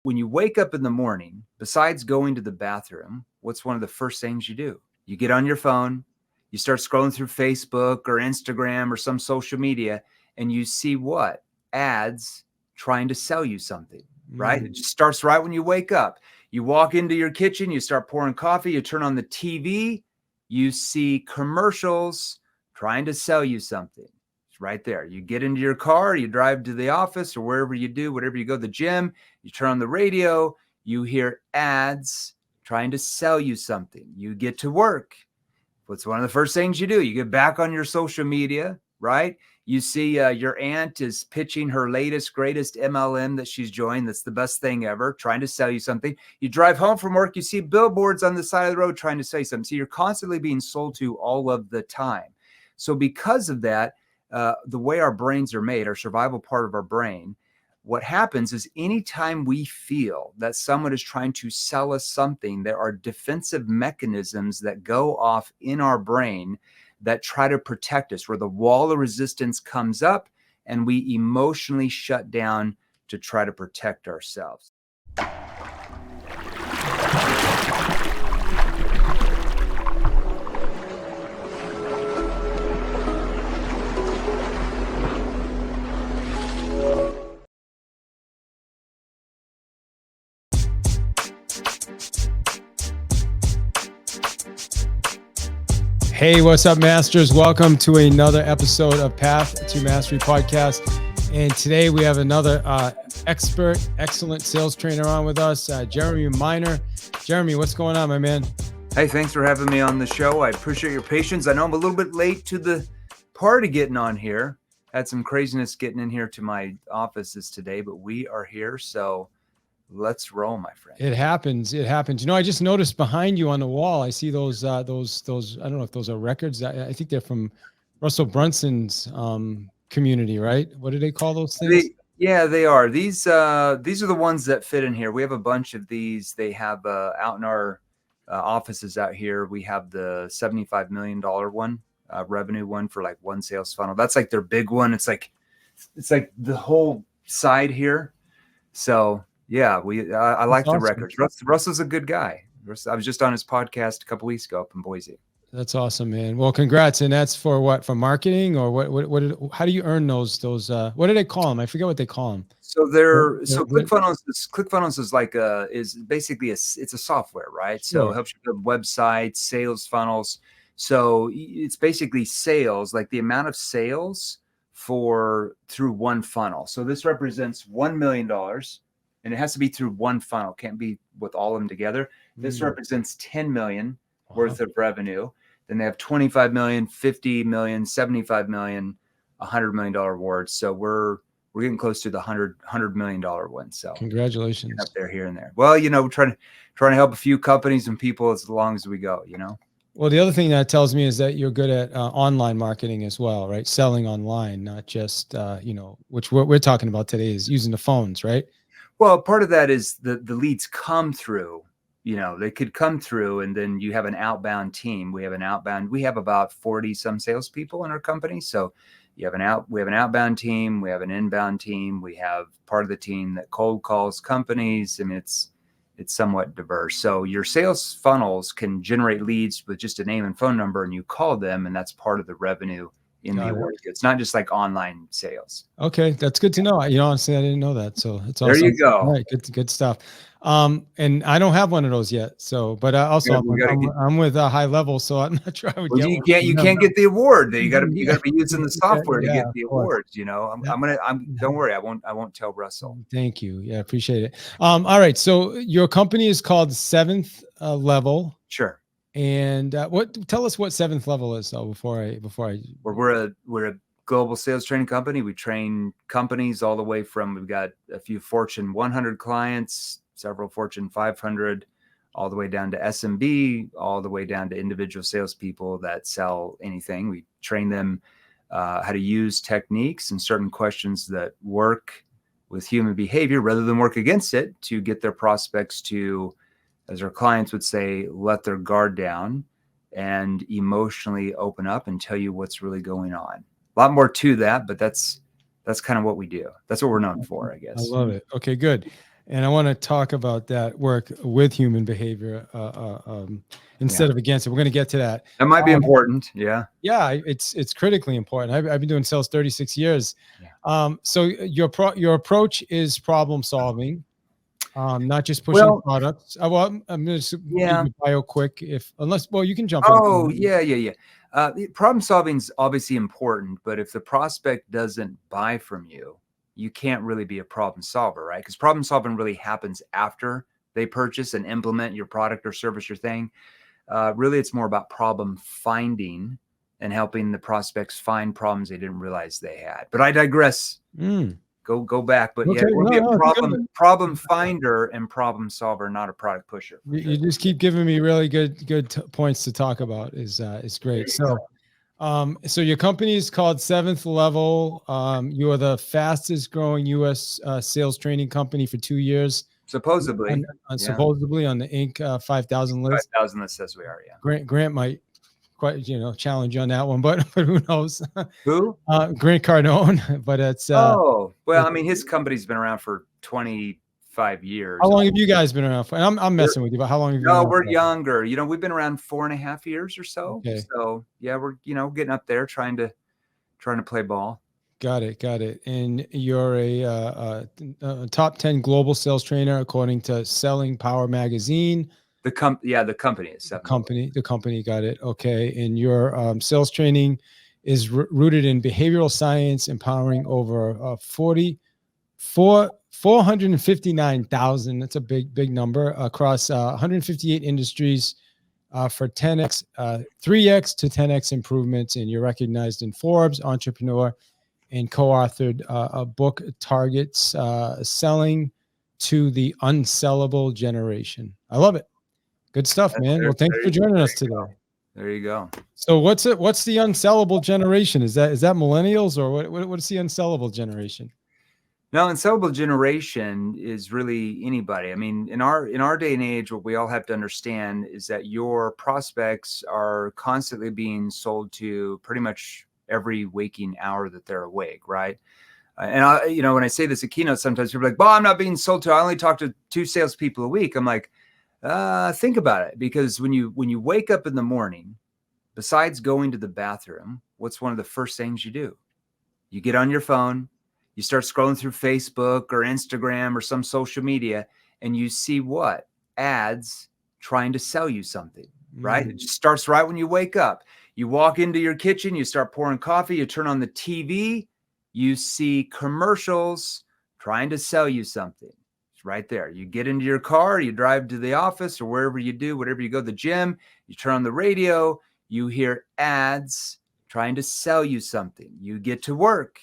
when you wake up in the morning, besides going to the bathroom, what's one of the first things you do? You get on your phone, you start scrolling through Facebook or Instagram or some social media, and you see what? Ads trying to sell you something, right? It just starts right when you wake up. You walk into your kitchen, you start pouring coffee, you turn on the TV, you see commercials trying to sell you something. It's right there. You get into your car, you drive to the office or wherever you do, whatever you go to the gym, you turn on the radio, you hear ads trying to sell you something. You get to work. What's one of the first things you do? You get back on your social media, right? You see your aunt is pitching her latest, greatest MLM that she's joined. That's the best thing ever, trying to sell you something. You drive home from work, you see billboards on the side of the road trying to sell you something. So you're constantly being sold to all of the time. So because of that, the way our brains are made, our survival part of our brain, what happens is anytime we feel that someone is trying to sell us something, there are defensive mechanisms that go off in our brain that try to protect us, where the wall of resistance comes up and we emotionally shut down to try to protect ourselves. Hey, what's up, Masters? Welcome to another episode of Path to Mastery podcast. And today we have another excellent sales trainer on with us, Jeremy Miner. Jeremy, what's going on, my man? Hey, thanks for having me on the show. I appreciate your patience. I know I'm a little bit late to the party getting on here. Had some craziness getting in here to my offices today, but we are here. So let's roll, my friend. It happens. It happens. You know, I just noticed behind you on the wall, I see those, I don't know if those are records. I think they're from Russell Brunson's community, right? What do they call those things? They are. These are the ones that fit in here. We have a bunch of these. They have out in our offices out here. We have the $75 million one, revenue one for like one sales funnel. That's like their big one. It's like the whole side here. So yeah, I like awesome. The records. Russell's a good guy. I was just on his podcast a couple weeks ago up in Boise. That's awesome, man. Well, congrats. And that's for what? For marketing, or how do you earn those? What do they call them? I forget what they call them. So ClickFunnels is like is basically it's a software, right? Sure. So it helps you build websites, sales funnels. So it's basically sales, like the amount of sales through one funnel. So this represents $1 million. And it has to be through one funnel. Can't be with all of them together. This represents 10 million worth of revenue. Then they have 25 million, 50 million, 75 million, $100 million awards. So we're getting close to the $100 million one. So congratulations up there, here and there. Well, you know, we're trying to help a few companies and people as long as we go, you know. Well, the other thing that tells me is that you're good at online marketing as well, right? Selling online, not just, which what we're talking about today is using the phones, right? Well, part of that is the leads come through, they could come through, and then you have an outbound team. We have about 40 some salespeople in our company. So we have an outbound team. We have an inbound team. We have part of the team that cold calls companies. I mean, it's somewhat diverse. So your sales funnels can generate leads with just a name and phone number, and you call them, and that's part of the revenue in the award. It's not just like online sales. Okay. That's good to know. Honestly, I didn't know that. So it's awesome. There you go. All right. Good stuff. And I don't have one of those yet. So, but also I'm with a high level, so I'm not sure I would get one. You can't get the award. You got to be using the software to get the awards. Don't worry. I won't tell Russell. Thank you. Yeah. Appreciate it. All right. So your company is called Seventh Level. Sure. And tell us what Seventh Level is, though, before I. We're a global sales training company. We train companies all the way from, we've got a few Fortune 100 clients, several Fortune 500, all the way down to SMB, all the way down to individual salespeople that sell anything. We train them how to use techniques and certain questions that work with human behavior rather than work against it, to get their prospects to, as our clients would say, let their guard down and emotionally open up and tell you what's really going on. A lot more to that, but that's kind of what we do. That's what we're known for, I guess. I love it. Okay, good. And I want to talk about that work with human behavior instead of against it. We're going to get to that. That might be important. Yeah. Yeah, it's critically important. I've been doing sales 36 years. Yeah. So your approach is problem solving, not just pushing products. I'm going to make you bio quick, you can jump in. Oh, yeah. Problem solving is obviously important, but if the prospect doesn't buy from you, you can't really be a problem solver, right? Because problem solving really happens after they purchase and implement your product or service or thing. Really, it's more about problem finding and helping the prospects find problems they didn't realize they had. But I digress. Go back. But Okay, yeah, we'll be a problem finder and problem solver, not a product pusher. You just keep giving me really good points to talk about. Is great. So your company is called Seventh Level. You are the fastest growing U.S. Sales training company for 2 years. Supposedly. Supposedly on the Inc. 5,000 list. 5,000 that says we are, yeah. Grant might quite, challenge you on that one, but who knows? Who? Grant Cardone, but it's. Well, I mean, his company's been around for 25 years. How long have you guys been around for? And I'm messing with you, but how long have you been around? We're younger. We've been around 4.5 years or so. Okay. So yeah, we're, getting up there trying to play ball. Got it. And you're a top 10 global sales trainer according to Selling Power magazine. The company is the company. Got it. Okay. And your sales training is rooted in behavioral science, empowering over 459,000. That's a big number across 158 industries for 10x, 3x to 10x improvements. And you're recognized in Forbes, Entrepreneur, and co-authored a book targets selling to the unsellable generation. I love it. Good stuff, man. Well, thanks for joining us today. There you go. So what's the unsellable generation? Is that millennials, or what's the unsellable generation? No, unsellable generation is really anybody. I mean, in our day and age, what we all have to understand is that your prospects are constantly being sold to pretty much every waking hour that they're awake, right? And when I say this at keynote, sometimes people are like, "Well, I'm not being sold to. I only talk to 2 salespeople a week." I'm like, think about it, because when you wake up in the morning, besides going to the bathroom, what's one of the first things you do? You get on your phone, you start scrolling through Facebook or Instagram or some social media, and you see what? Ads trying to sell you something, right? It just starts right when you wake up. You walk into your kitchen, you start pouring coffee, you turn on the TV, you see commercials trying to sell you something. Right there. You get into your car, you drive to the office or wherever you do, whatever you go to the gym, you turn on the radio, you hear ads trying to sell you something. You get to work.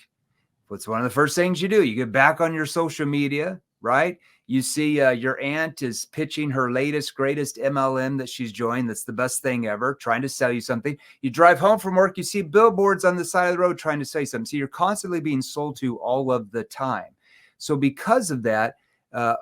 What's one of the first things you do? You get back on your social media, right? You see your aunt is pitching her latest, greatest MLM that she's joined. That's the best thing ever, trying to sell you something. You drive home from work, you see billboards on the side of the road trying to sell you something. So you're constantly being sold to all of the time. So because of that,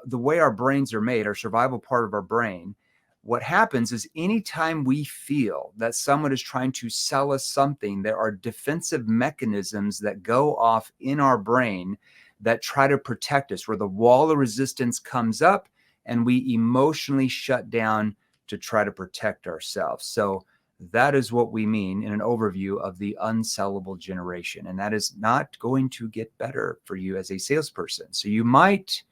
the way our brains are made, our survival part of our brain, what happens is anytime we feel that someone is trying to sell us something, there are defensive mechanisms that go off in our brain that try to protect us, where the wall of resistance comes up and we emotionally shut down to try to protect ourselves. So that is what we mean in an overview of the unsellable generation. And that is not going to get better for you as a salesperson. So you might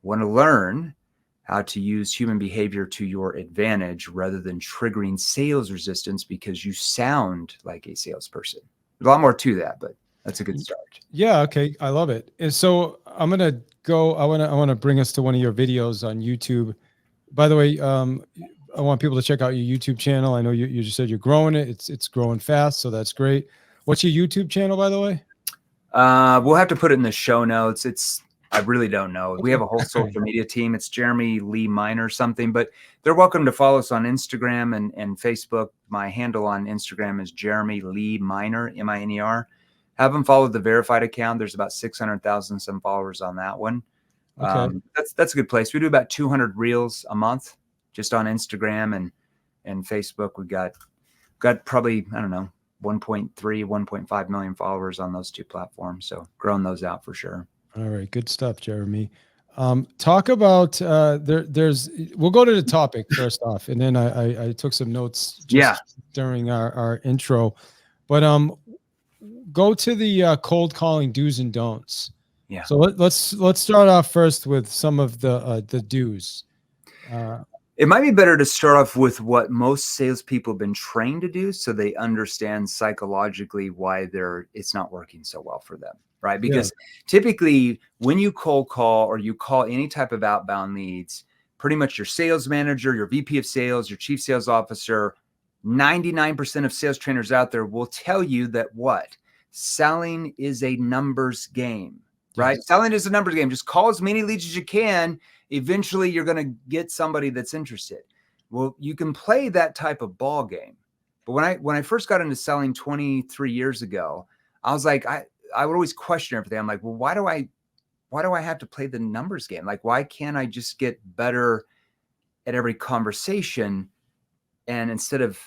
want to learn how to use human behavior to your advantage rather than triggering sales resistance because you sound like a salesperson. There's a lot more to that, but that's a good start. Yeah. Okay. I love it. And so I'm going to go, I want to bring us to one of your videos on YouTube. By the way, I want people to check out your YouTube channel. I know you just said you're growing it. It's growing fast. So that's great. What's your YouTube channel, by the way? We'll have to put it in the show notes. I really don't know. We have a whole social media team. It's Jeremy Lee Minor something, but they're welcome to follow us on Instagram and Facebook. My handle on Instagram is Jeremy Lee Minor, M-I-N-E-R. Have them follow the verified account. There's about 600,000 some followers on that one. Okay. That's a good place. We do about 200 reels a month just on Instagram and Facebook. We've got probably, I don't know, 1.3, 1.5 million followers on those 2 platforms. So growing those out for sure. All right. Good stuff, Jeremy. Talk about we'll go to the topic first off, and then I took some notes just during our intro, but go to the cold calling do's and don'ts. Yeah. So let's start off first with some of the do's. It might be better to start off with what most salespeople have been trained to do, so they understand psychologically why it's not working so well for them, right? Because typically when you cold call or you call any type of outbound leads, pretty much your sales manager, your VP of sales, your chief sales officer, 99% of sales trainers out there will tell you that what? Selling is a numbers game, right? Yes. Selling is a numbers game. Just call as many leads as you can. Eventually you're going to get somebody that's interested. Well, you can play that type of ball game. But when I first got into selling 23 years ago, I was like, I would always question everything. I'm like, well, why do I have to play the numbers game? Like, why can't I just get better at every conversation? And instead of,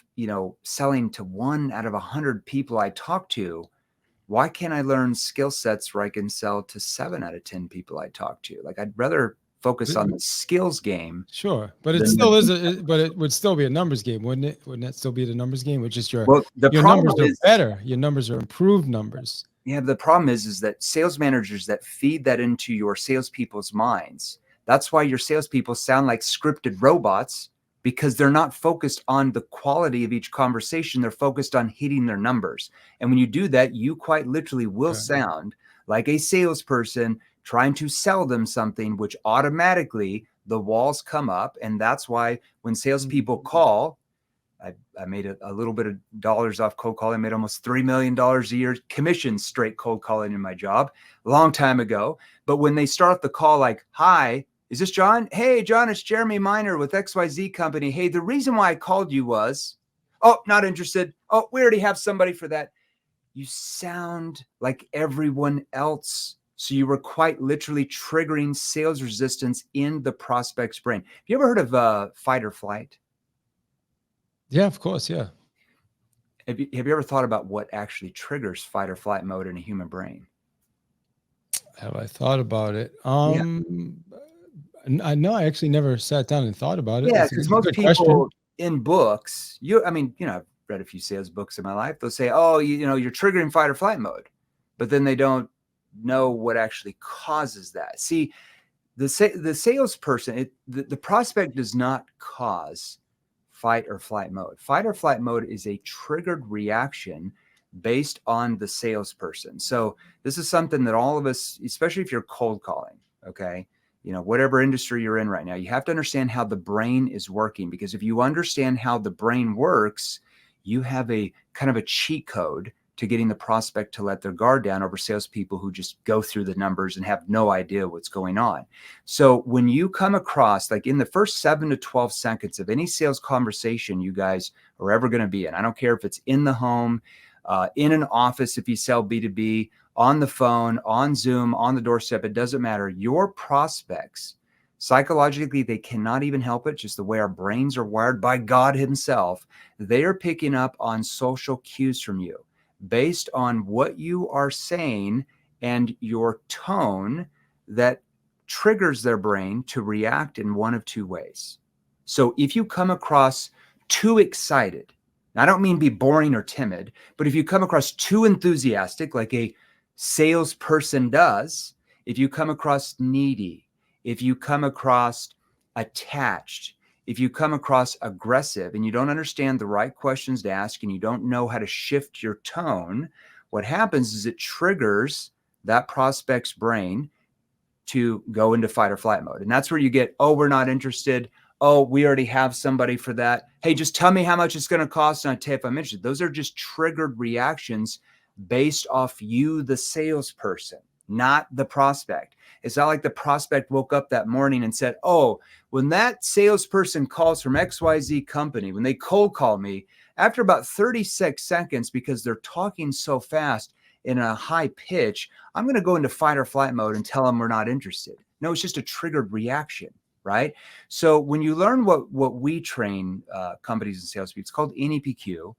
selling to 1 out of 100 people I talk to, why can't I learn skill sets where I can sell to 7 out of 10 people I talk to? Like, I'd rather focus on the skills game. Sure. But it still but it would still be a numbers game, wouldn't it? Wouldn't that still be the numbers game? Which is your numbers are better. Your numbers are improved numbers. Yeah. The problem is that sales managers that feed that into your salespeople's minds, that's why your salespeople sound like scripted robots, because they're not focused on the quality of each conversation. They're focused on hitting their numbers. And when you do that, you quite literally will sound like a salesperson trying to sell them something, which automatically the walls come up. And that's why when salespeople call, I made a little bit of dollars off cold calling. I made almost $3 million a year commission straight cold calling in my job a long time ago. But when they start the call like, hi, is this John? Hey, John, it's Jeremy Miner with XYZ Company. Hey, the reason why I called you was, oh, not interested. Oh, we already have somebody for that. You sound like everyone else. So you were quite literally triggering sales resistance in the prospect's brain. Have you ever heard of fight or flight? Yeah, of course. Yeah. Have you ever thought about what actually triggers fight or flight mode in a human brain? Have I thought about it? I know I actually never sat down and thought about it. Yeah, because most people in books, I've read a few sales books in my life. They'll say, oh, you're triggering fight or flight mode, but then they don't know what actually causes that. See, the salesperson, the prospect does not cause fight or flight mode. Fight or flight mode is a triggered reaction based on the salesperson. So this is something that all of us, especially if you're cold calling, okay, whatever industry you're in right now, you have to understand how the brain is working, because if you understand how the brain works, you have a kind of a cheat code to getting the prospect to let their guard down over salespeople who just go through the numbers and have no idea what's going on. So when you come across, like in the first 7 to 12 seconds of any sales conversation you guys are ever going to be in, I don't care if it's in the home, in an office, if you sell B2B, on the phone, on Zoom, on the doorstep, it doesn't matter. Your prospects, psychologically, they cannot even help it. Just the way our brains are wired by God himself, they are picking up on social cues from you based on what you are saying and your tone that triggers their brain to react in one of two ways. So if you come across too excited, I don't mean be boring or timid, but if you come across too enthusiastic, like a salesperson does, if you come across needy, if you come across attached, if you come across aggressive and you don't understand the right questions to ask and you don't know how to shift your tone, what happens is it triggers that prospect's brain to go into fight or flight mode. And that's where you get, oh, we're not interested. Oh, we already have somebody for that. Hey, just tell me how much it's going to cost and I tell you if I'm interested. Those are just triggered reactions based off you, the salesperson, not the prospect. It's not like the prospect woke up that morning and said, oh, when that salesperson calls from XYZ company, when they cold call me, after about 36 seconds, because they're talking so fast in a high pitch, I'm going to go into fight or flight mode and tell them we're not interested. No, it's just a triggered reaction, right? So when you learn what we train companies and salespeople, it's called NEPQ,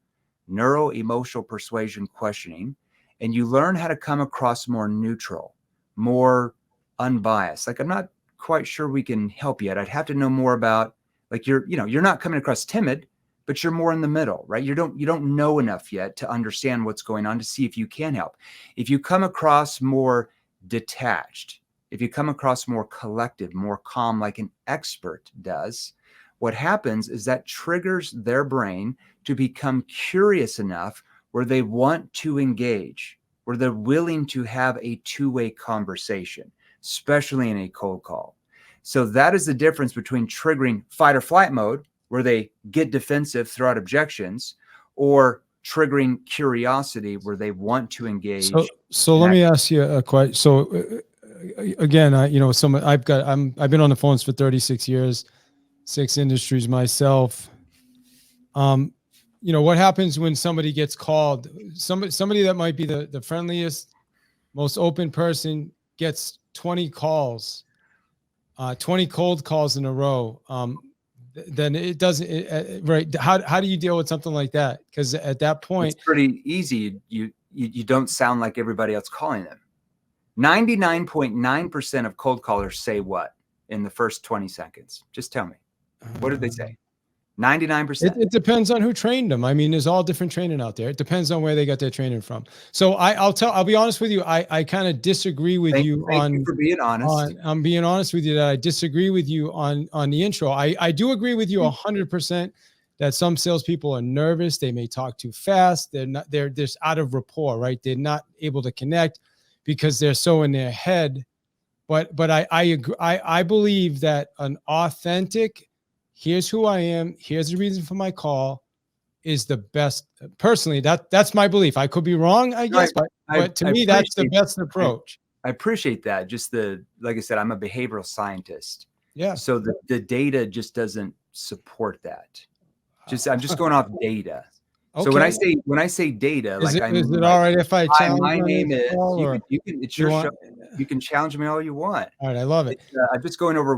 Neuro Emotional Persuasion Questioning, and you learn how to come across more neutral, more unbiased. Like, I'm not quite sure we can help yet. I'd have to know more about, like, you're not coming across timid, but you're more in the middle, right? You don't know enough yet to understand what's going on to see if you can help. If you come across more detached, if you come across more collected, more calm, like an expert does, what happens is that triggers their brain to become curious enough where they want to engage, where they're willing to have a two-way conversation, especially in a cold call. So that is the difference between triggering fight or flight mode, where they get defensive, throw out objections, or triggering curiosity, where they want to engage. So let me ask you a question. So again, I've been on the phones for 36 years, 6 industries myself. What happens when somebody gets called? Somebody that might be the friendliest, most open person gets 20 calls, 20 cold calls in a row. Then it doesn't, right? How do you deal with something like that? Because at that point, it's pretty easy. You don't sound like everybody else calling them. 99.9% of cold callers say what in the first 20 seconds? Just tell me. What did they say? 99%. It depends on who trained them. I mean, there's all different training out there. It depends on where they got their training from. So I'll be honest with you. I kind of disagree with you on. Thank you for being honest. I'm being honest with you that I disagree with you on the intro. I do agree with you 100% that some salespeople are nervous. They may talk too fast. They're just out of rapport, right? They're not able to connect because they're so in their head. But I agree. I believe that an authentic, here's who I am, here's the reason for my call, is the best. Personally, that's my belief. I could be wrong, I guess, but to me, that's the best approach. I appreciate that. Like I said, I'm a behavioral scientist. Yeah. So the data just doesn't support that. I'm just going off data. Okay. So when I say data, is it all right if I challenge? My name is. It's your show. You can challenge me all you want. All right, I love it. I'm just going over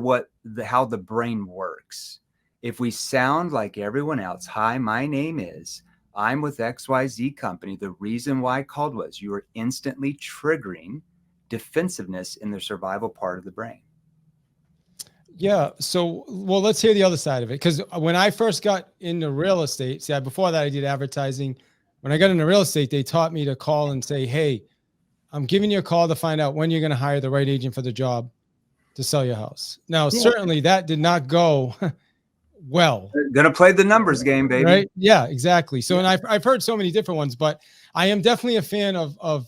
how the brain works. If we sound like everyone else, hi, my name is, I'm with XYZ company. The reason why I called was, you are instantly triggering defensiveness in the survival part of the brain. Yeah. So, well, let's hear the other side of it. Because when I first got into real estate, before that I did advertising. When I got into real estate, they taught me to call and say, hey, I'm giving you a call to find out when you're going to hire the right agent for the job to sell your house. Now, certainly that did not go well. They're going to play the numbers game, baby. Right? Yeah, exactly. So, and I've heard so many different ones, but I am definitely a fan of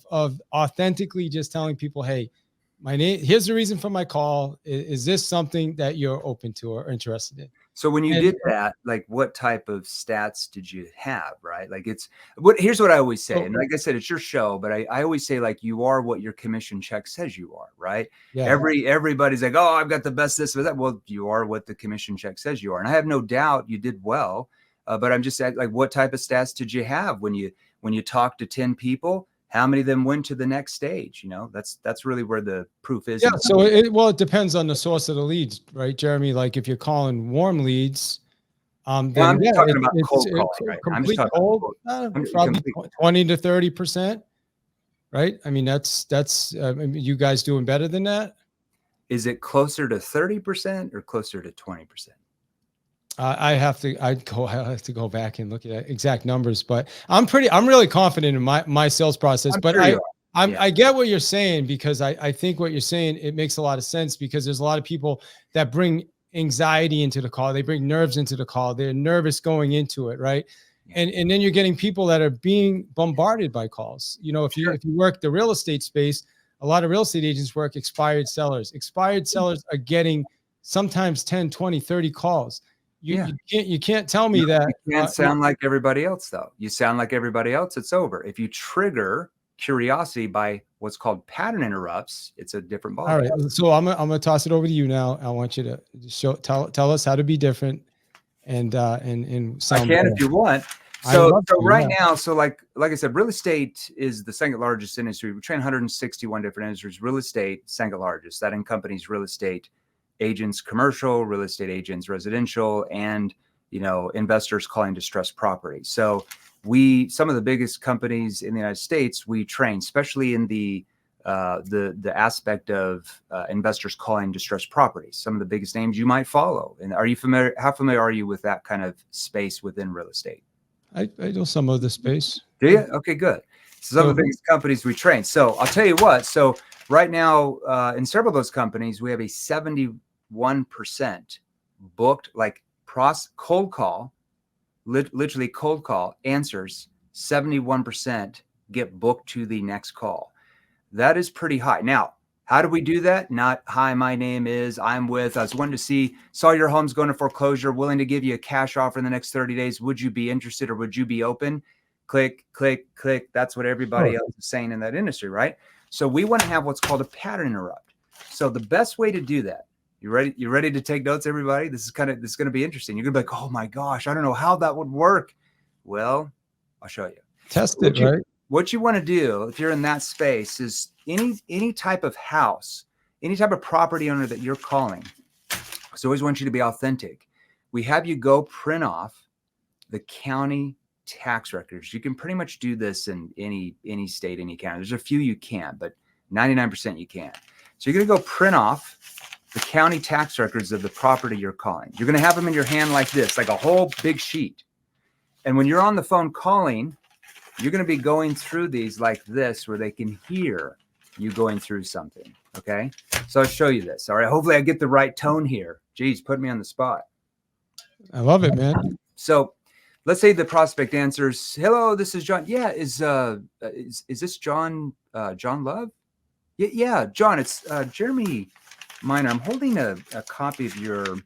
authentically just telling people, hey, my name, here's the reason for my call. Is this something that you're open to or interested in? So when you did that, like, what type of stats did you have, right? Like, here's what I always say. And like I said, it's your show, but I always say, like, you are what your commission check says you are, right? Yeah. Everybody's like, oh, I've got the best this or that. Well, you are what the commission check says you are. And I have no doubt you did well. But I'm just saying, like, what type of stats did you have when you talked to 10 people? How many of them went to the next stage? That's really where the proof is. Yeah. So it depends on the source of the leads, right, Jeremy? Like, if you're calling warm leads, I'm talking about cold calling, right? I'm just talking cold, probably 20 to 30%, right? I mean, that's you guys doing better than that. Is it closer to 30% or closer to 20%? I have to go back and look at exact numbers, but I'm really confident in my sales process. But I get what you're saying, because I think what you're saying, it makes a lot of sense, because there's a lot of people that bring anxiety into the call. They bring nerves into the call. They're nervous going into it. Right. And then you're getting people that are being bombarded by calls. If you work the real estate space, a lot of real estate agents work expired sellers. Expired sellers are getting sometimes 10, 20, 30 calls. You can't tell me that. You can't sound like everybody else, though. You sound like everybody else, it's over. If you trigger curiosity by what's called pattern interrupts, it's a different ball. All right. So I'm gonna toss it over to you now. I want you to tell us how to be different and sound. I can better if you want. So right now, like I said, real estate is the second largest industry. We train 161 different industries. Real estate, second largest. That encompasses real estate agents, commercial, real estate agents, residential, and investors calling distressed property. So some of the biggest companies in the United States, we train, especially in the the aspect of investors calling distressed properties. Some of the biggest names you might follow. And are you familiar? How familiar are you with that kind of space within real estate? I do some of the space. Do you? Okay, good. So some of the biggest companies we train. So I'll tell you what. So right now, in several of those companies, we have a 71% booked, like cold call, literally cold call answers. 71% get booked to the next call. That is pretty high. Now, how do we do that? Not, hi, my name is, I was wanting to see, saw your home's going to foreclosure, willing to give you a cash offer in the next 30 days. Would you be interested or would you be open? Click, click, click. That's what everybody else is saying in that industry, right? So we want to have what's called a pattern interrupt. So the best way to do that, you ready? You ready to take notes, everybody? This is going to be interesting. You're going to be like, oh my gosh, I don't know how that would work. Well, I'll show you. Test it, right? What you want to do if you're in that space is any type of house, any type of property owner that you're calling. So I always want you to be authentic. We have you go print off the county tax records. You can pretty much do this in any state, any county. There's a few you can't, but 99% you can. So you're going to go print off the county tax records of the property you're calling. You're going to have them in your hand like this, like a whole big sheet. And when you're on the phone calling, you're going to be going through these like this, where they can hear you going through something. Okay. So I'll show you this. All right. Hopefully I get the right tone here. Geez, put me on the spot. I love it, man. So let's say the prospect answers, hello, this is John. Yeah. Is this John, John Love? Yeah, John, it's Jeremy Miner. I'm holding a copy of your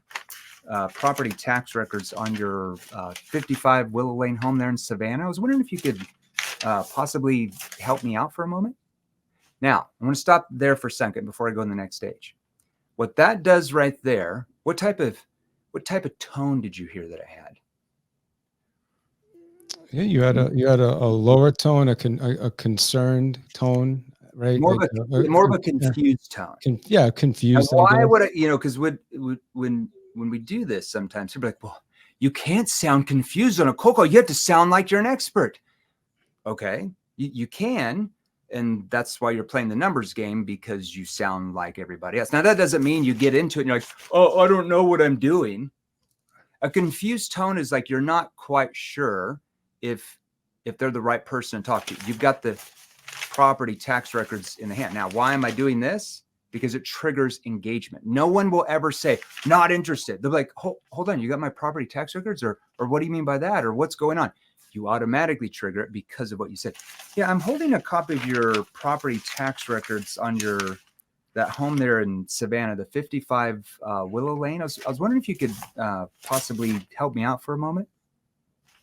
property tax records on your 55 Willow Lane home there in Savannah. I was wondering if you could possibly help me out for a moment. Now, I'm going to stop there for a second before I go in the next stage. What that does right there, what type of tone did you hear that I had? Yeah, you had a lower tone, a concerned tone, right? More of a confused tone. Confused. And why would I, because when we do this, sometimes people are like, well, you can't sound confused on a cold call. You have to sound like you're an expert. Okay, you can. And that's why you're playing the numbers game, because you sound like everybody else. Now, that doesn't mean you get into it and you're like, oh, I don't know what I'm doing. A confused tone is like you're not quite sure if they're the right person to talk to. You've got the property tax records in the hand. Now, why am I doing this? Because it triggers engagement. No one will ever say, not interested. They'll be like, hold on, you got my property tax records? Or what do you mean by that? Or what's going on? You automatically trigger it because of what you said. Yeah, I'm holding a copy of your property tax records on that home there in Savannah, the 55 Willow Lane. I was wondering if you could possibly help me out for a moment.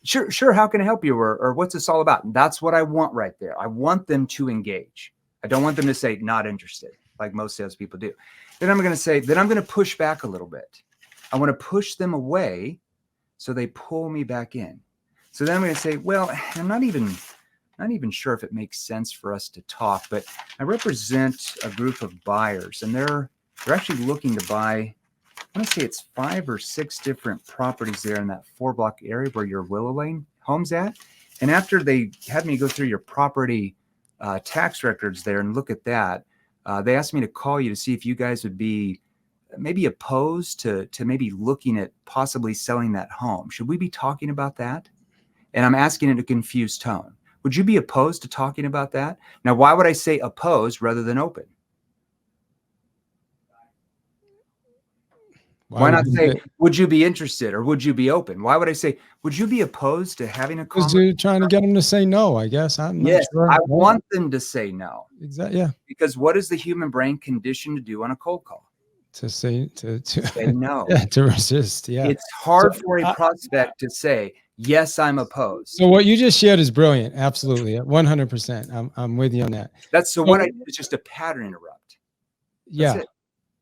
Sure. How can I help you? Or what's this all about? That's what I want right there. I want them to engage. I don't want them to say not interested, like most salespeople do. Then I'm going to push back a little bit. I want to push them away so they pull me back in. So then I'm going to say, well, I'm not even sure if it makes sense for us to talk, but I represent a group of buyers, and they're actually looking to buy, I want to say it's 5 or 6 different properties there in that 4-block area where your Willow Lane home's at. And after they had me go through your property tax records there and look at that, they asked me to call you to see if you guys would be maybe opposed to maybe looking at possibly selling that home. Should we be talking about that? And I'm asking in a confused tone. Would you be opposed to talking about that? Now, why would I say opposed rather than open? Why not say, would you be interested or would you be open? Why would I say, would you be opposed to having a conversation? Because you're trying to get them to say no, I guess. I'm not sure. I want them to say no. Exactly. Yeah. Because what is the human brain conditioned to do on a cold call? To say no. Yeah, to resist. Yeah. It's hard for a prospect to say, yes, I'm opposed. So what you just shared is brilliant. Absolutely. 100%. I'm with you on that. What I do is just a pattern interrupt. That's it.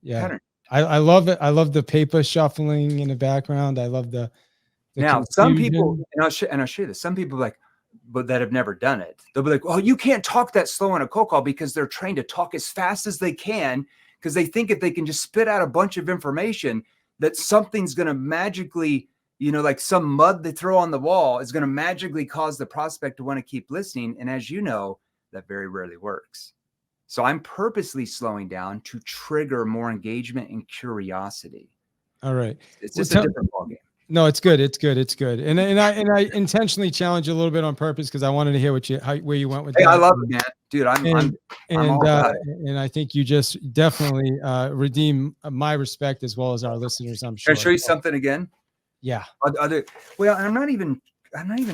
Yeah. Pattern. I love it. I love the paper shuffling in the background. I love the now confusion. Some people, and I'll show you this. Some people but that have never done it. They'll be like, oh, you can't talk that slow on a cold call because they're trained to talk as fast as they can, because they think if they can just spit out a bunch of information that something's going to magically, like some mud they throw on the wall is going to magically cause the prospect to want to keep listening. And as you know, that very rarely works. So I'm purposely slowing down to trigger more engagement and curiosity. All right. It's Well, just a different ballgame. no, it's good. It's good. It's good. And I intentionally challenged you a little bit on purpose because I wanted to hear where you went with Hey, that. I love it, man. Dude, I'm all about it. And I think you just definitely redeem my respect as well as our listeners, I'm Can sure. I show you something again? Yeah. Well, I'm not even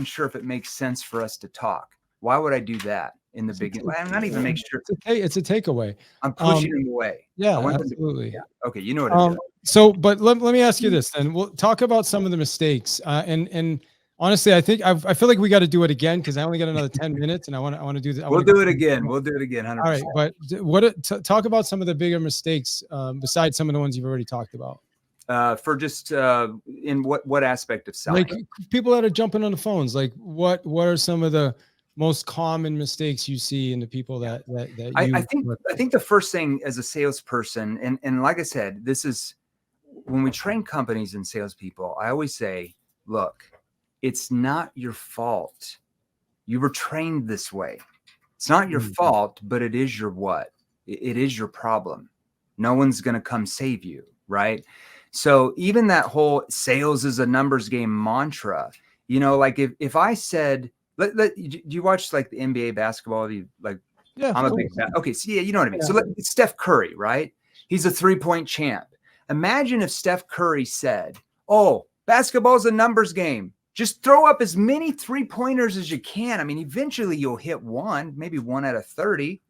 sure if it makes sense for us to talk. Why would I do that in the beginning? I'm not even make sure. It's a takeaway. I'm pushing them away. Yeah, absolutely. Yeah. Okay, you know what I'm doing. So, but let me ask you this then. We'll talk about some of the mistakes. And honestly, I think I feel like we got to do it again because I only got another 10 minutes and I want to do that. We'll do it again. We'll do it again. 100%. All right. But talk about some of the bigger mistakes besides some of the ones you've already talked about. For just in what aspect of selling? Like people that are jumping on the phones, like what are some of the most common mistakes you see in the people that I think the first thing as a salesperson, and like I said, this is when we train companies and salespeople, I always say, look, it's not your fault. You were trained this way. It's not your fault, but it is your what? It is your problem. No one's going to come save you, right? So even that whole sales is a numbers game mantra, like if I said, do you watch like the NBA basketball? Yeah, I'm a big fan. Okay, so yeah, you know what I mean. Yeah. So it's Steph Curry, right? He's a 3-point champ. Imagine if Steph Curry said, "Oh, basketball's a numbers game. Just throw up as many 3-pointers as you can. I mean, eventually you'll hit one, maybe 1 out of 30."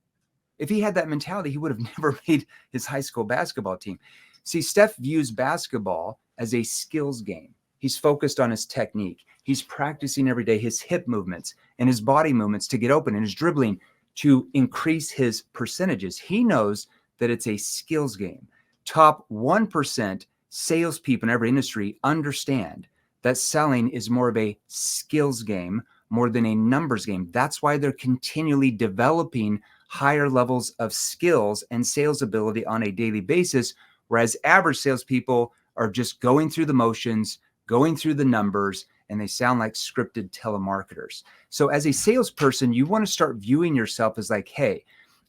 If he had that mentality, he would have never made his high school basketball team. See, Steph views basketball as a skills game. He's focused on his technique. He's practicing every day his hip movements and his body movements to get open and his dribbling to increase his percentages. He knows that it's a skills game. Top 1% salespeople in every industry understand that selling is more of a skills game more than a numbers game. That's why they're continually developing higher levels of skills and sales ability on a daily basis, whereas average salespeople are just going through the motions, going through the numbers, and they sound like scripted telemarketers. So as a salesperson, you want to start viewing yourself as like, hey,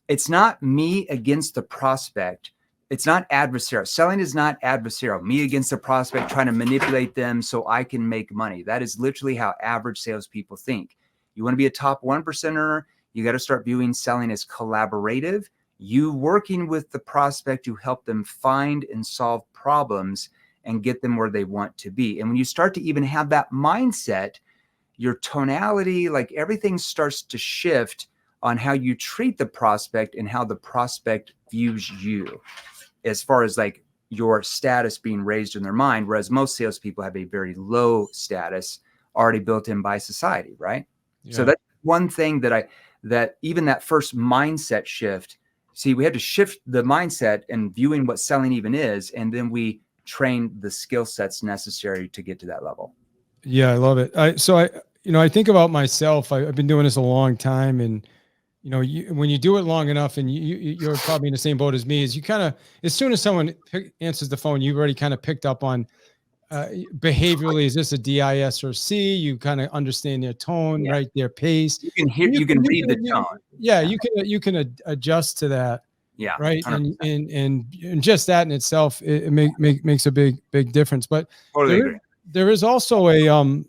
it's not me against the prospect. It's not adversarial. Selling is not adversarial. Me against the prospect trying to manipulate them so I can make money. That is literally how average salespeople think. You want to be a top 1% earner, you got to start viewing selling as collaborative. You working with the prospect to help them find and solve problems and get them where they want to be. And when you start to even have that mindset, your tonality, like everything starts to shift on how you treat the prospect and how the prospect views you as far as like your status being raised in their mind. Whereas most salespeople have a very low status already built in by society, right? Yeah. So that's one thing that even that first mindset shift, see, we had to shift the mindset and viewing what selling even is, and then we train the skill sets necessary to get to that level. Yeah, I love it. I think about myself. I've been doing this a long time, and when you do it long enough, and you're probably in the same boat as me, is you kind of, as soon as someone answers the phone, you've already kind of picked up on behaviorally, is this a DIS or C? You kind of understand their tone, right? Their pace. You can hear, you can read the tone. Yeah, you can adjust to that. Yeah. Right. 100%. And just that in itself, it makes a big difference. But totally there is also a,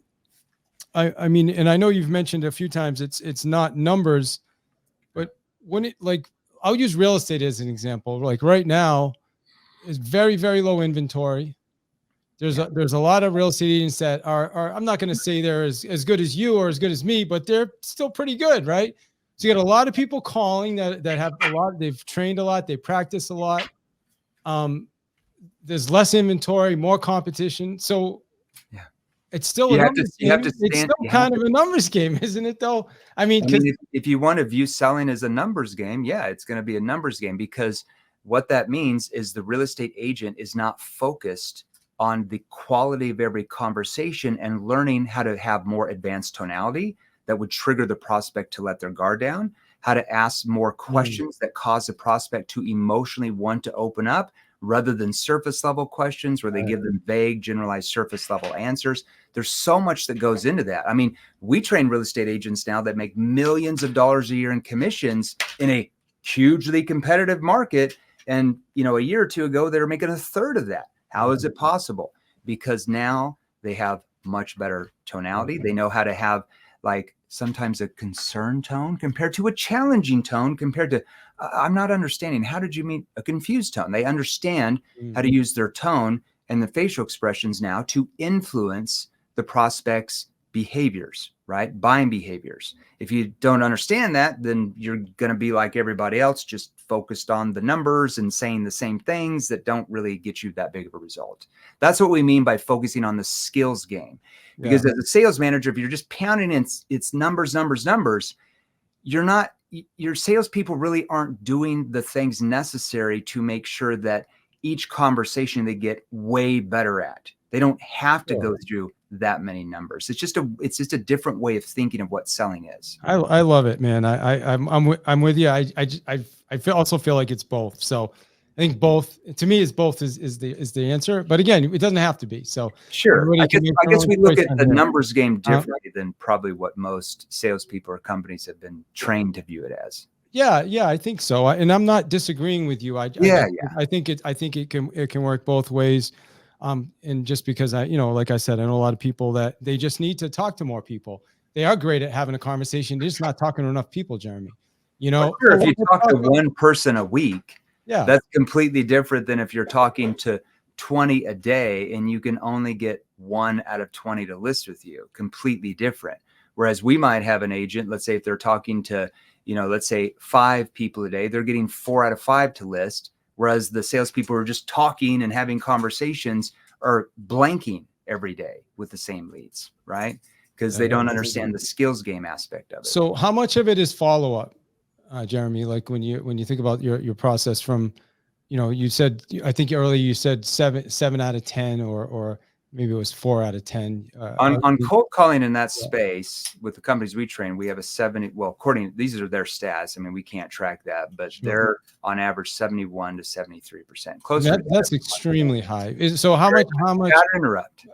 I mean, and I know you've mentioned a few times, it's not numbers, but when it, like, I'll use real estate as an example. Like right now is very, very low inventory. There's a lot of real estate agents that are I'm not going to say they're as good as you or as good as me, but they're still pretty good. Right. So you got a lot of people calling that have a lot, they've trained a lot, they practice a lot. There's less inventory, more competition. So it's still a numbers game. It's still kind of a numbers game, isn't it though? I mean, if you want to view selling as a numbers game, it's going to be a numbers game, because what that means is the real estate agent is not focused on the quality of every conversation and learning how to have more advanced tonality that would trigger the prospect to let their guard down, how to ask more questions that cause the prospect to emotionally want to open up rather than surface level questions where they give them vague, generalized surface level answers. There's so much that goes into that. I mean, we train real estate agents now that make millions of dollars a year in commissions in a hugely competitive market. And, a year or two ago, they were making a third of that. How is it possible? Because now they have much better tonality. They know how to have like sometimes a concerned tone compared to a challenging tone compared to, I'm not understanding. How did you mean a confused tone? They understand how to use their tone and the facial expressions now to influence the prospect's behaviors, right? Buying behaviors. If you don't understand that, then you're going to be like everybody else, just focused on the numbers and saying the same things that don't really get you that big of a result. That's what we mean by focusing on the skills game. Because as a sales manager, if you're just pounding in it's numbers, your salespeople really aren't doing the things necessary to make sure that each conversation they get way better at. They don't have to go through that many numbers. It's just a different way of thinking of what selling is. I love it, man. I'm with you. I also feel like it's both. So I think both, to me, is both is the answer. But again, it doesn't have to be. So sure. I guess we look at the numbers game differently than probably what most salespeople or companies have been trained to view it as. Yeah, I think so. And I'm not disagreeing with you. I think it can work both ways. And just because like I said, I know a lot of people that they just need to talk to more people. They are great at having a conversation. They're just not talking to enough people, Jeremy. Sure, if you talk to one person a week, that's completely different than if you're talking to 20 a day and you can only get 1 out of 20 to list with you. Completely different. Whereas we might have an agent, let's say if they're talking to, let's say 5 people a day, they're getting 4 out of 5 to list. Whereas the salespeople who are just talking and having conversations are blanking every day with the same leads, right? Because they don't understand the skills game aspect of it. So how much of it is follow-up, Jeremy? Like when you think about your process from, you said, I think earlier you said 7 out of 10, or maybe it was 4 out of 10. On cold calling in that space with the companies we train, we have a 70. Well, these are their stats. I mean, we can't track that, but they're on average 71 to 73%. Closer. That's extremely high. So how much? Interrupt.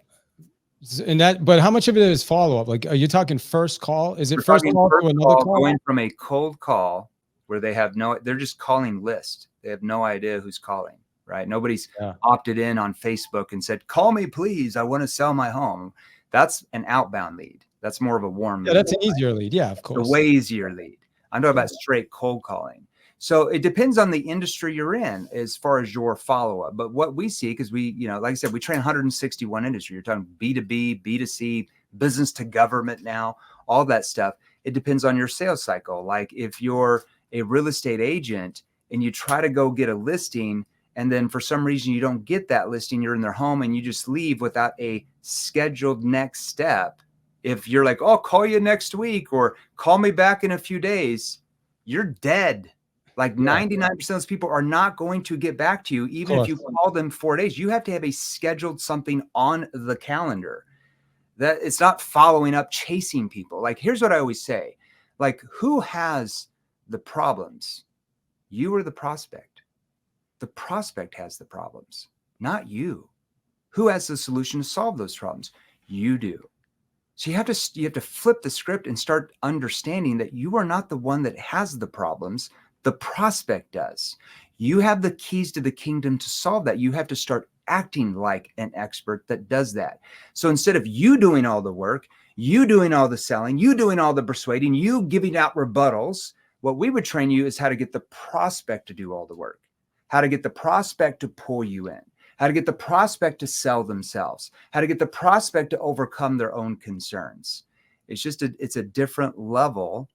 But how much of it is follow up? Like, are you talking first call? Is it first call to another call? Going from a cold call where they're just calling list. They have no idea who's calling. Right? Nobody's opted in on Facebook and said, call me, please. I want to sell my home. That's an outbound lead. That's more of a warm lead. That's an easier lead. Yeah, of course. A way easier lead. I'm talking about straight cold calling. So it depends on the industry you're in as far as your follow-up. But what we see, because we, like I said, we train 161 industry. You're talking B2B, B2C, business to government now, all that stuff. It depends on your sales cycle. Like if you're a real estate agent and you try to go get a listing, and then for some reason you don't get that listing, you're in their home and you just leave without a scheduled next step. If you're like, oh, I'll call you next week or call me back in a few days, you're dead. Like 99% of those people are not going to get back to you, even if you call them 4 days. You have to have a scheduled something on the calendar. That it's not following up, chasing people. Like, here's what I always say. Like, who has the problems? You or the prospect? The prospect has the problems, not you. Who has the solution to solve those problems? You do. So you have to flip the script and start understanding that you are not the one that has the problems. The prospect does. You have the keys to the kingdom to solve that. You have to start acting like an expert that does that. So instead of you doing all the work, you doing all the selling, you doing all the persuading, you giving out rebuttals, what we would train you is how to get the prospect to do all the work. How to get the prospect to pull you in, how to get the prospect to sell themselves, how to get the prospect to overcome their own concerns. It's a different level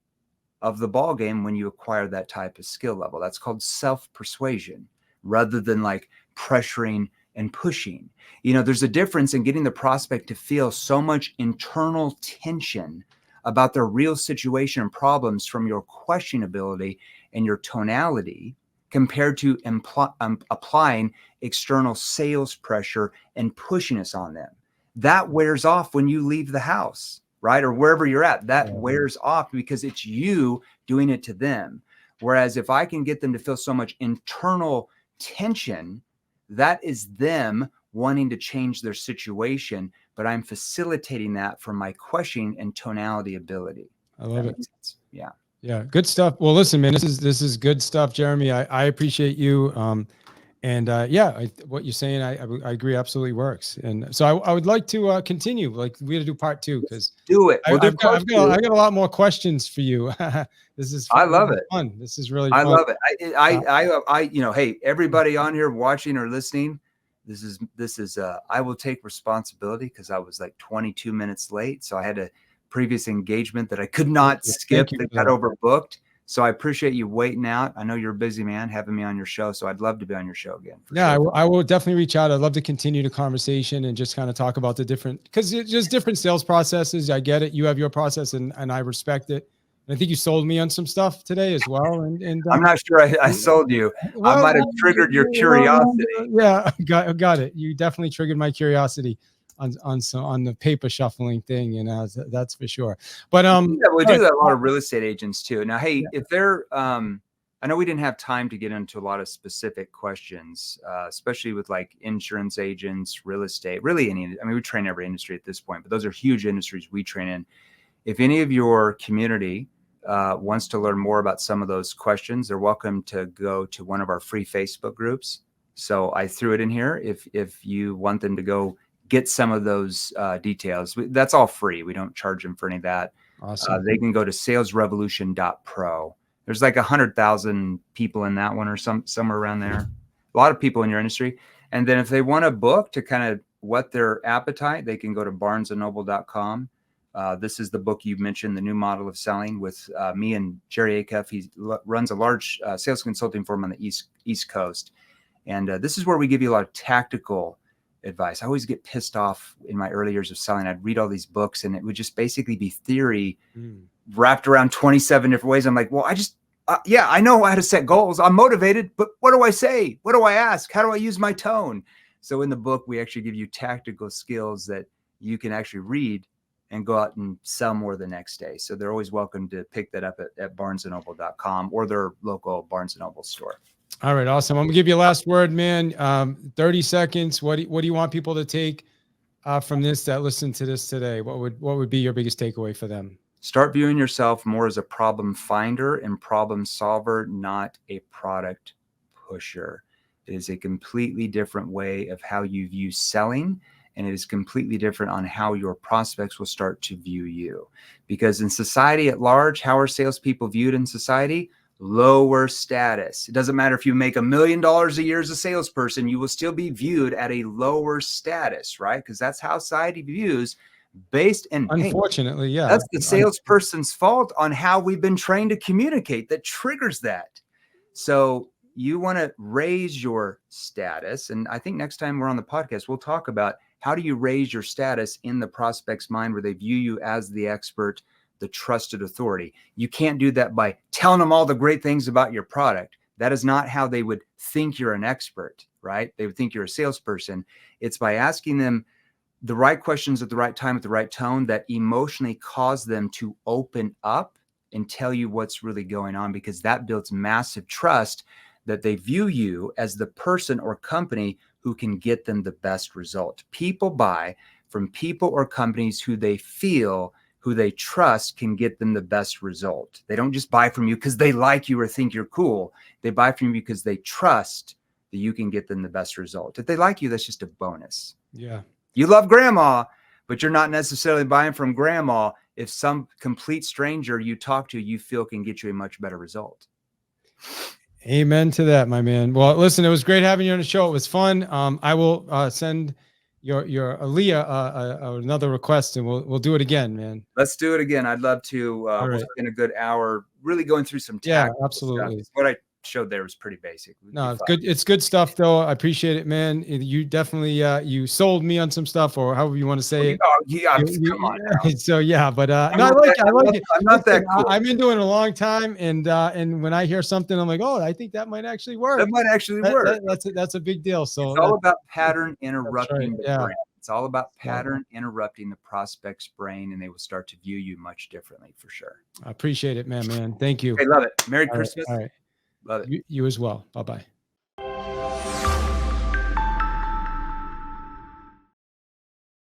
of the ball game when you acquire that type of skill level. That's called self-persuasion rather than like pressuring and pushing. There's a difference in getting the prospect to feel so much internal tension about their real situation and problems from your question ability and your tonality compared to applying external sales pressure and pushing us on them. That wears off when you leave the house, right? Or wherever you're at, that wears off because it's you doing it to them. Whereas if I can get them to feel so much internal tension, that is them wanting to change their situation, but I'm facilitating that from my questioning and tonality ability. I love it. Yeah. Yeah. Good stuff. Well, listen, man, this is good stuff, Jeremy. I appreciate you. What you're saying, I agree, absolutely works. And so I would like to continue. Like we got to do part 2 because Do it. Well, they're close I've got a lot more questions for you. This is I love it. fun. This is really I fun. love it. Hey, everybody on here watching or listening, this is I will take responsibility because I was like 22 minutes late. So I had a previous engagement that I could not skip that got overbooked. So I appreciate you waiting out. I know you're a busy man having me on your show. So I'd love to be on your show again. Yeah, sure. I will definitely reach out. I'd love to continue the conversation and just kind of talk about the different, because it's just different sales processes. I get it. You have your process and I respect it. And I think you sold me on some stuff today as well. And I'm not sure I sold you. Well, I might have triggered your curiosity. Yeah, got it. You definitely triggered my curiosity on the paper shuffling thing, that's for sure. But we do that a lot of real estate agents too. Now, hey, if they're I know we didn't have time to get into a lot of specific questions, especially with like insurance agents, real estate, really any. I mean, we train every industry at this point, but those are huge industries we train in. If any of your community wants to learn more about some of those questions, they're welcome to go to one of our free Facebook groups. So I threw it in here. If you want them to go get some of those details, that's all free. We don't charge them for any of that. Awesome. They can go to salesrevolution.pro. There's like 100,000 people in that one or somewhere around there. A lot of people in your industry. And then if they want a book to kind of whet their appetite, they can go to barnesandnoble.com. This is the book you mentioned, The New Model of Selling, with me and Jerry Acuff. He runs a large sales consulting firm on the East Coast. And this is where we give you a lot of tactical advice. I always get pissed off in my early years of selling. I'd read all these books and it would just basically be theory wrapped around 27 different ways. I'm like, well, I know how to set goals. I'm motivated, but what do I say? What do I ask? How do I use my tone? So in the book, we actually give you tactical skills that you can actually read and go out and sell more the next day. So they're always welcome to pick that up at barnesandnoble.com or their local Barnes & Noble store. All right. Awesome. I'm gonna give you a last word, man. 30 seconds. What do you want people to take from this, that listen to this today? What would be your biggest takeaway for them? Start viewing yourself more as a problem finder and problem solver, not a product pusher. It is a completely different way of how you view selling, and it is completely different on how your prospects will start to view you. Because in society at large, how are salespeople viewed in society? Lower status. It doesn't matter if you make $1 million a year as a salesperson, you will still be viewed at a lower status, right? Because that's how society views. Unfortunately, yeah, that's the salesperson's fault on how we've been trained to communicate that triggers that. So you want to raise your status. And I think next time we're on the podcast, we'll talk about how do you raise your status in the prospect's mind where they view you as the expert, the trusted authority. You can't do that by telling them all the great things about your product. That is not how they would think you're an expert, right? They would think you're a salesperson. It's by asking them the right questions at the right time, at the right tone, that emotionally cause them to open up and tell you what's really going on, because that builds massive trust that they view you as the person or company who can get them the best result. People buy from people or companies who they feel, who they trust can get them the best result. They don't just buy from you because they like you or think you're cool. They buy from you because they trust that you can get them the best result. If they like you, that's just a bonus. Yeah. You love grandma, but you're not necessarily buying from grandma if some complete stranger you talk to, you feel can get you a much better result. Amen to that, my man. Well, listen, it was great having you on the show. It was fun. I will send your Aaliyah another request, and we'll do it again, man. Let's do it again. I'd love to. We'll spend a good hour really going through some tactical absolutely stuff. What I showed there was pretty basic. No, it's good. It's good stuff, though. I appreciate it, man. You definitely you sold me on some stuff, or however you want to say it. Come on now. So yeah, but no, I like it. I'm not that cool. I've been doing it a long time, and when I hear something, I'm like, oh, I think that might actually work. That might actually work. That's a big deal. So it's all about pattern interrupting the brain. It's all about pattern interrupting the prospect's brain, and they will start to view you much differently for sure. I appreciate it, man. Thank you. I love it. Merry Christmas. All right. Love it. You as well. Bye-bye.